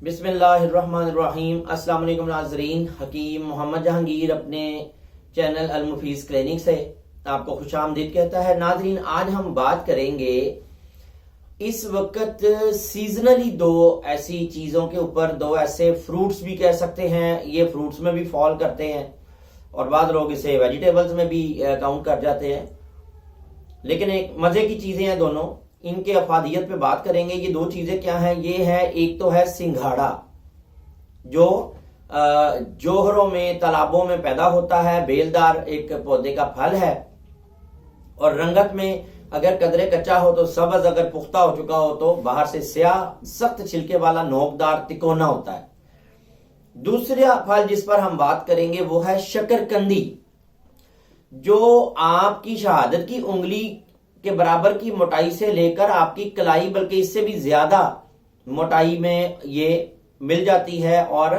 بسم اللہ الرحمن الرحیم۔ السلام علیکم ناظرین، حکیم محمد جہانگیر اپنے چینل المفیز کلینک سے آپ کو خوش آمدید کہتا ہے۔ ناظرین، آج ہم بات کریں گے اس وقت سیزنلی دو ایسی چیزوں کے اوپر، دو ایسے فروٹس بھی کہہ سکتے ہیں، یہ فروٹس میں بھی فال کرتے ہیں اور بعض لوگ اسے ویجیٹیبلز میں بھی کاؤنٹ کر جاتے ہیں، لیکن ایک مزے کی چیزیں ہیں دونوں۔ ان کے افادیت پہ بات کریں گے۔ یہ دو چیزیں کیا ہیں؟ یہ ہے، ایک تو ہے سنگھاڑا، جو جوہروں میں، تالابوں میں پیدا ہوتا ہے، بیلدار ایک پودے کا پھل ہے اور رنگت میں اگر قدرے کچا ہو تو سبز، اگر پختہ ہو چکا ہو تو باہر سے سیاہ، سخت چھلکے والا، نوکدار، تکونا ہوتا ہے۔ دوسرا پھل جس پر ہم بات کریں گے وہ ہے شکرکندی، جو آپ کی شہادت کی انگلی کے برابر کی موٹائی سے لے کر آپ کی کلائی، بلکہ اس سے بھی زیادہ موٹائی میں یہ مل جاتی ہے اور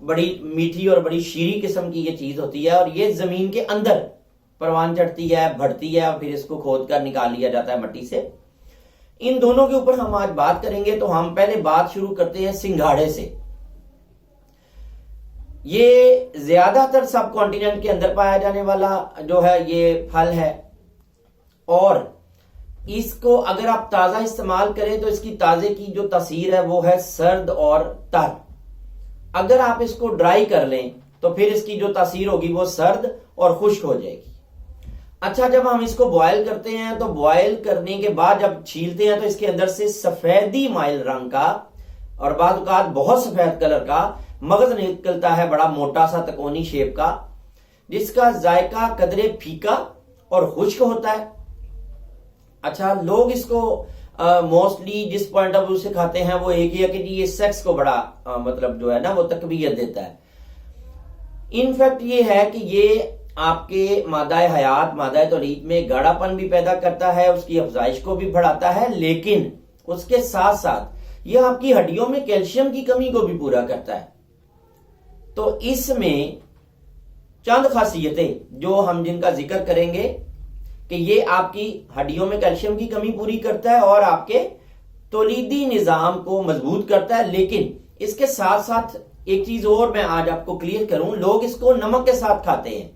بڑی میٹھی اور بڑی شیریں قسم کی یہ چیز ہوتی ہے، اور یہ زمین کے اندر پروان چڑھتی ہے، بڑھتی ہے اور پھر اس کو کھود کر نکال لیا جاتا ہے مٹی سے۔ ان دونوں کے اوپر ہم آج بات کریں گے، تو ہم پہلے بات شروع کرتے ہیں سنگھاڑے سے۔ یہ زیادہ تر سب کانٹیننٹ کے اندر پایا جانے والا جو ہے یہ پھل ہے، اور اس کو اگر آپ تازہ استعمال کریں تو اس کی تازے کی جو تاثیر ہے وہ ہے سرد اور تر۔ اگر آپ اس کو ڈرائی کر لیں تو پھر اس کی جو تاثیر ہوگی وہ سرد اور خشک ہو جائے گی۔ اچھا، جب ہم اس کو بوائل کرتے ہیں تو بوائل کرنے کے بعد جب چھیلتے ہیں تو اس کے اندر سے سفیدی مائل رنگ کا اور بعض اوقات بہت سفید کلر کا مغز نکلتا ہے، بڑا موٹا سا تکونی شیپ کا، جس کا ذائقہ قدرے پھیکا اور خشک ہوتا ہے۔ اچھا، لوگ اس کو موسٹلی جس پوائنٹ آف ویو سے کھاتے ہیں وہ ایک ہی ہے کہ یہ سیکس کو بڑا مطلب جو ہے نا وہ تقویت دیتا ہے۔ انفیکٹ یہ ہے کہ یہ آپ کے مادہ حیات، مادہ تولید میں گاڑھا پن بھی پیدا کرتا ہے، اس کی افزائش کو بھی بڑھاتا ہے، لیکن اس کے ساتھ ساتھ یہ آپ کی ہڈیوں میں کیلشیم کی کمی کو بھی پورا کرتا ہے۔ تو اس میں چند خاصیتیں جو ہم جن کا ذکر کریں گے کہ یہ آپ کی ہڈیوں میں کیلشیم کی کمی پوری کرتا ہے اور آپ کے تولیدی نظام کو مضبوط کرتا ہے، لیکن اس کے ساتھ ساتھ ایک چیز اور میں آج آپ کو کلیئر کروں، لوگ اس کو نمک کے ساتھ کھاتے ہیں،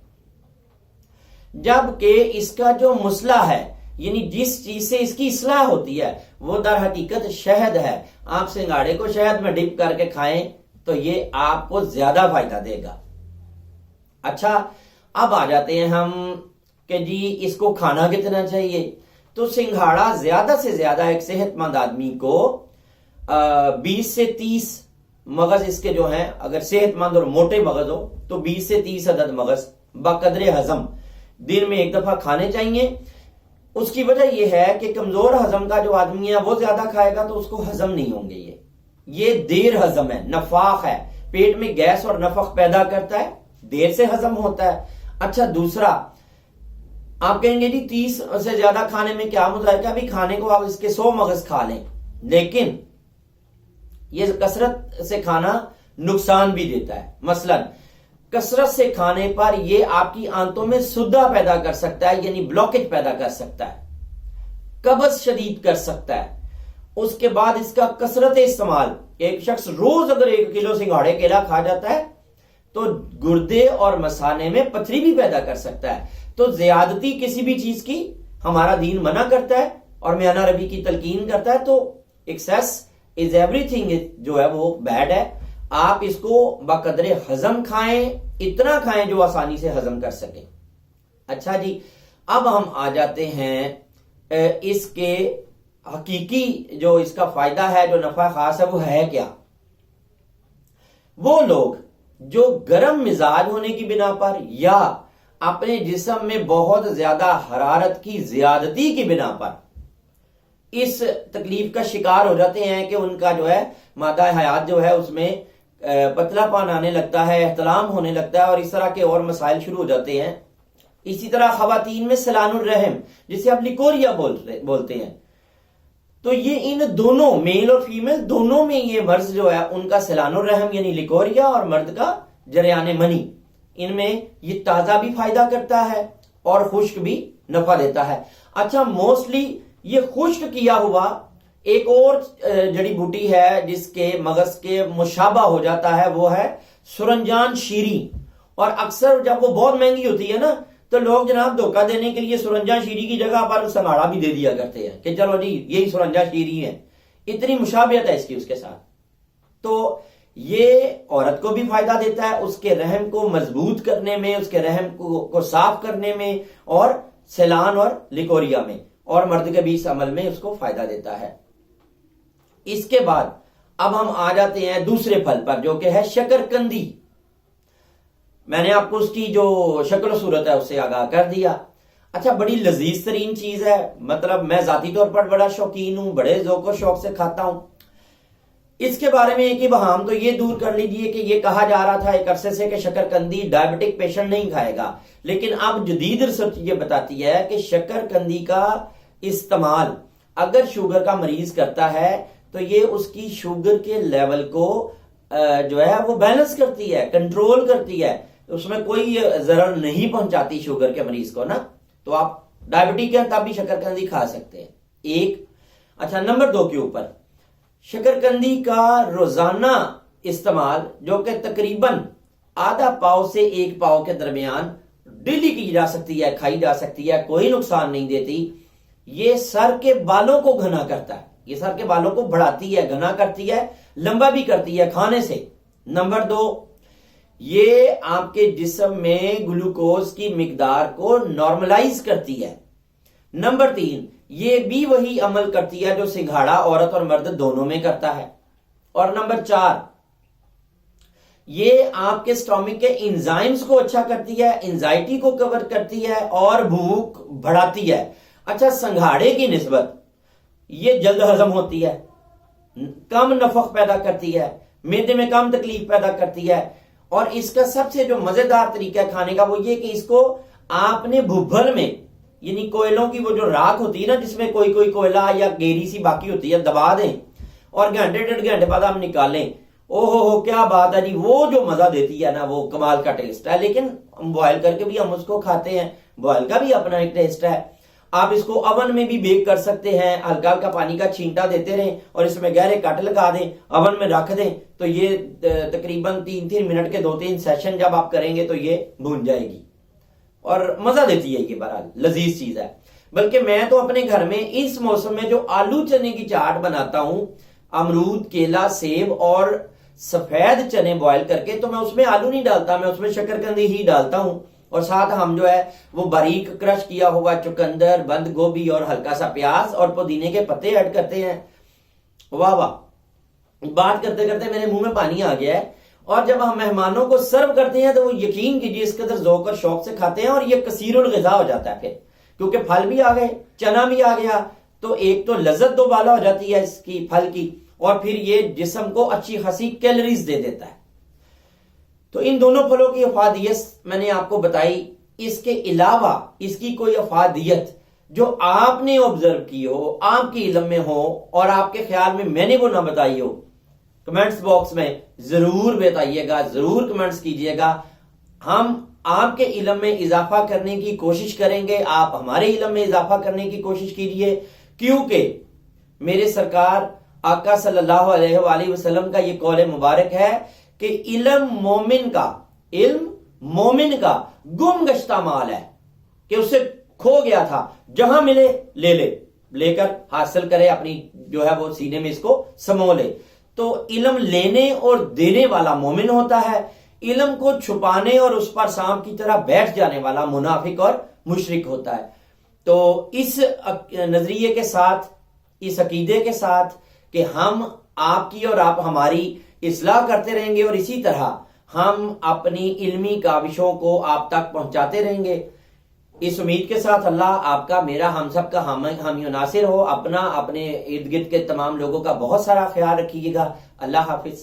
جبکہ اس کا جو مسئلہ ہے، یعنی جس چیز سے اس کی اصلاح ہوتی ہے، وہ در حقیقت شہد ہے۔ آپ سنگھاڑے کو شہد میں ڈپ کر کے کھائیں تو یہ آپ کو زیادہ فائدہ دے گا۔ اچھا، اب آ جاتے ہیں ہم کہ جی اس کو کھانا کتنا چاہیے۔ تو سنگھاڑا زیادہ سے زیادہ ایک صحت مند آدمی کو 20 سے 30 مغز اس کے جو ہیں، اگر صحت مند اور موٹے مغز ہو تو 20 سے 30 عدد مغز بقدر ہضم دن میں ایک دفعہ کھانے چاہیے۔ اس کی وجہ یہ ہے کہ کمزور ہضم کا جو آدمی ہے وہ زیادہ کھائے گا تو اس کو ہضم نہیں ہوں گے، یہ دیر ہضم ہے، نفاخ ہے، پیٹ میں گیس اور نفخ پیدا کرتا ہے، دیر سے ہضم ہوتا ہے۔ اچھا، دوسرا آپ کہیں گے جی 30 سے زیادہ کھانے میں کیا مذائقہ؟ بھی کھانے کو آپ اس کے 100 مغز کھا لیں، لیکن یہ کثرت سے کھانا نقصان بھی دیتا ہے۔ مثلا کثرت سے کھانے پر یہ آپ کی آنتوں میں سدہ پیدا کر سکتا ہے، یعنی بلاکیج پیدا کر سکتا ہے، قبض شدید کر سکتا ہے۔ اس کے بعد اس کا کثرت استعمال، ایک شخص روز اگر 1 کلو سنگھاڑے کیلا کھا جاتا ہے تو گردے اور مثانے میں پتھری بھی پیدا کر سکتا ہے۔ تو زیادتی کسی بھی چیز کی ہمارا دین منع کرتا ہے اور میانہ ربی کی تلقین کرتا ہے۔ تو ایکسیس از ایوری تھنگ جو ہے وہ بیڈ ہے۔ آپ اس کو بقدر ہضم کھائیں، اتنا کھائیں جو آسانی سے ہضم کر سکیں۔ اچھا جی، اب ہم آ جاتے ہیں اس کے حقیقی جو اس کا فائدہ ہے، جو نفع خاص ہے، وہ ہے کیا؟ وہ لوگ جو گرم مزاج ہونے کی بنا پر یا اپنے جسم میں بہت زیادہ حرارت کی زیادتی کی بنا پر اس تکلیف کا شکار ہو جاتے ہیں کہ ان کا جو ہے مادہ حیات جو ہے اس میں پتلا پان آنے لگتا ہے، احتلام ہونے لگتا ہے اور اس طرح کے اور مسائل شروع ہو جاتے ہیں۔ اسی طرح خواتین میں سلان الرحم، جسے آپ لیکوریا بولتے ہیں، تو یہ ان دونوں، میل اور فیمیل دونوں میں یہ مرض جو ہے ان کا سلان الرحم یعنی لیکوریا، اور مرد کا جریان منی، ان میں یہ تازہ بھی فائدہ کرتا ہے اور خشک بھی نفع دیتا ہے۔ اچھا، موسٹلی یہ خشک کیا ہوا ایک اور جڑی بوٹی ہے جس کے مغز کے مشابہ ہو جاتا ہے، وہ ہے سرنجان شیری. اور اکثر جب وہ بہت مہنگی ہوتی ہے نا تو لوگ جناب دھوکہ دینے کے لیے سرنجان شیری کی جگہ پر سنگھاڑا بھی دے دیا کرتے ہیں کہ چلو جی یہی سرنجان شیری ہے. اتنی مشابہت ہے اس کی اس کے ساتھ. تو یہ عورت کو بھی فائدہ دیتا ہے، اس کے رحم کو مضبوط کرنے میں، اس کے رحم کو صاف کرنے میں، اور سیلان اور لیکوریا میں، اور مرد کے بھی اس عمل میں اس کو فائدہ دیتا ہے. اس کے بعد اب ہم آ جاتے ہیں دوسرے پھل پر جو کہ ہے شکرکندی. میں نے آپ کو اس کی جو شکل و صورت ہے اس سے آگاہ کر دیا. اچھا، بڑی لذیذ ترین چیز ہے، مطلب میں ذاتی طور پر بڑا شوقین ہوں، بڑے ذوق و شوق سے کھاتا ہوں. اس کے بارے میں ایک ہی بہام تو یہ دور کر لیجئے کہ یہ کہا جا رہا تھا ایک عرصے سے کہ شکرکندی ڈائبٹک پیشنٹ نہیں کھائے گا، لیکن اب جدید ریسرچ یہ بتاتی ہے کہ شکرکندی کا استعمال اگر شوگر کا مریض کرتا ہے تو یہ اس کی شوگر کے لیول کو جو ہے وہ بیلنس کرتی ہے، کنٹرول کرتی ہے، اس میں کوئی ضرر نہیں پہنچاتی شوگر کے مریض کو نا. تو آپ ڈائبٹک ہیں تب بھی شکرکندی کھا سکتے ہیں. ایک. اچھا، نمبر 2 کے اوپر شکرکندی کا روزانہ استعمال جو کہ تقریباً آدھا پاؤ سے 1 پاؤ کے درمیان ڈیلی کی جا سکتی ہے، کھائی جا سکتی ہے، کوئی نقصان نہیں دیتی. یہ سر کے بالوں کو گھنا کرتا ہے، یہ سر کے بالوں کو بڑھاتی ہے، گھنا کرتی ہے، لمبا بھی کرتی ہے کھانے سے. نمبر 2، یہ آپ کے جسم میں گلوکوز کی مقدار کو نارملائز کرتی ہے. نمبر 3، یہ بھی وہی عمل کرتی ہے جو سنگھاڑا عورت اور مرد دونوں میں کرتا ہے. اور نمبر 4، یہ آپ کے سٹامک کے انزائمز کو اچھا کرتی ہے، انزائٹی کو کور کرتی ہے اور بھوک بڑھاتی ہے. اچھا، سنگھاڑے کی نسبت یہ جلد ہضم ہوتی ہے، کم نفخ پیدا کرتی ہے، معدے میں کم تکلیف پیدا کرتی ہے. اور اس کا سب سے جو مزیدار طریقہ کھانے کا وہ یہ کہ اس کو آپ نے بھوبل میں، یعنی کوئلوں کی وہ جو راکھ ہوتی ہے نا جس میں کوئی کوئلہ یا گیری سی باقی ہوتی ہے، دبا دیں اور گھنٹے 1.5 گھنٹے بعد ہم نکالیں. او ہو کیا بات ہے جی، وہ جو مزہ دیتی ہے نا وہ کمال کا ٹیسٹ ہے. لیکن بوائل کر کے بھی ہم اس کو کھاتے ہیں، بوائل کا بھی اپنا ایک ٹیسٹ ہے. آپ اس کو اوون میں بھی بیک کر سکتے ہیں، ہلکا ہلکا پانی کا چھینٹا دیتے رہیں اور اس میں گہرے کٹ لگا دیں، اوون میں رکھ دیں تو یہ تقریباً 3 منٹ کے 2-3 سیشن جب آپ کریں گے تو یہ بھون جائے گی اور مزہ دیتی ہے. یہ بہرحال لذیذ چیز ہے. بلکہ میں تو اپنے گھر میں اس موسم میں جو آلو چنے کی چاٹ بناتا ہوں، امرود، کیلا، سیب اور سفید چنے بوائل کر کے، تو میں اس میں آلو نہیں ڈالتا، میں اس میں شکرکندی ہی ڈالتا ہوں. اور ساتھ ہم جو ہے وہ باریک کرش کیا ہوا چقندر، بند گوبھی اور ہلکا سا پیاز اور پودینے کے پتے ایڈ کرتے ہیں. واہ واہ، بات کرتے کرتے میرے منہ میں پانی آ گیا ہے. اور جب ہم مہمانوں کو سرو کرتے ہیں تو وہ یقین کیجیے اس قدر ذوق اور شوق سے کھاتے ہیں، اور یہ کثیر الغذا ہو جاتا ہے پھر، کیونکہ پھل بھی آ گئے، چنا بھی آ گیا، تو ایک تو لذت دوبالا ہو جاتی ہے اس کی پھل کی، اور پھر یہ جسم کو اچھی خاصی کیلریز دے دیتا ہے. تو ان دونوں پھلوں کی افادیت میں نے آپ کو بتائی. اس کے علاوہ اس کی کوئی افادیت جو آپ نے آبزرو کی ہو، آپ کے علم میں ہو اور آپ کے خیال میں نے وہ نہ بتائی ہو، کمنٹس باکس میں ضرور بتائیے گا، ضرور کمنٹس کیجئے گا. ہم آپ کے علم میں اضافہ کرنے کی کوشش کریں گے، آپ ہمارے علم میں اضافہ کرنے کی کوشش کیجئے، کیونکہ میرے سرکار آقا صلی اللہ علیہ وآلہ وسلم کا یہ قول مبارک ہے کہ علم مومن کا گم گشتہ مال ہے، کہ اسے کھو گیا تھا، جہاں ملے لے کر حاصل کرے، اپنی جو ہے وہ سینے میں اس کو سمو لے. تو علم لینے اور دینے والا مومن ہوتا ہے، علم کو چھپانے اور اس پر سانپ کی طرح بیٹھ جانے والا منافق اور مشرک ہوتا ہے. تو اس نظریے کے ساتھ، اس عقیدے کے ساتھ کہ ہم آپ کی اور آپ ہماری اصلاح کرتے رہیں گے اور اسی طرح ہم اپنی علمی کاوشوں کو آپ تک پہنچاتے رہیں گے، اس امید کے ساتھ اللہ آپ کا، میرا، ہم سب کا حامی و ناصر ہو. اپنا، اپنے ارد گرد کے تمام لوگوں کا بہت سارا خیال رکھیے گا. اللہ حافظ.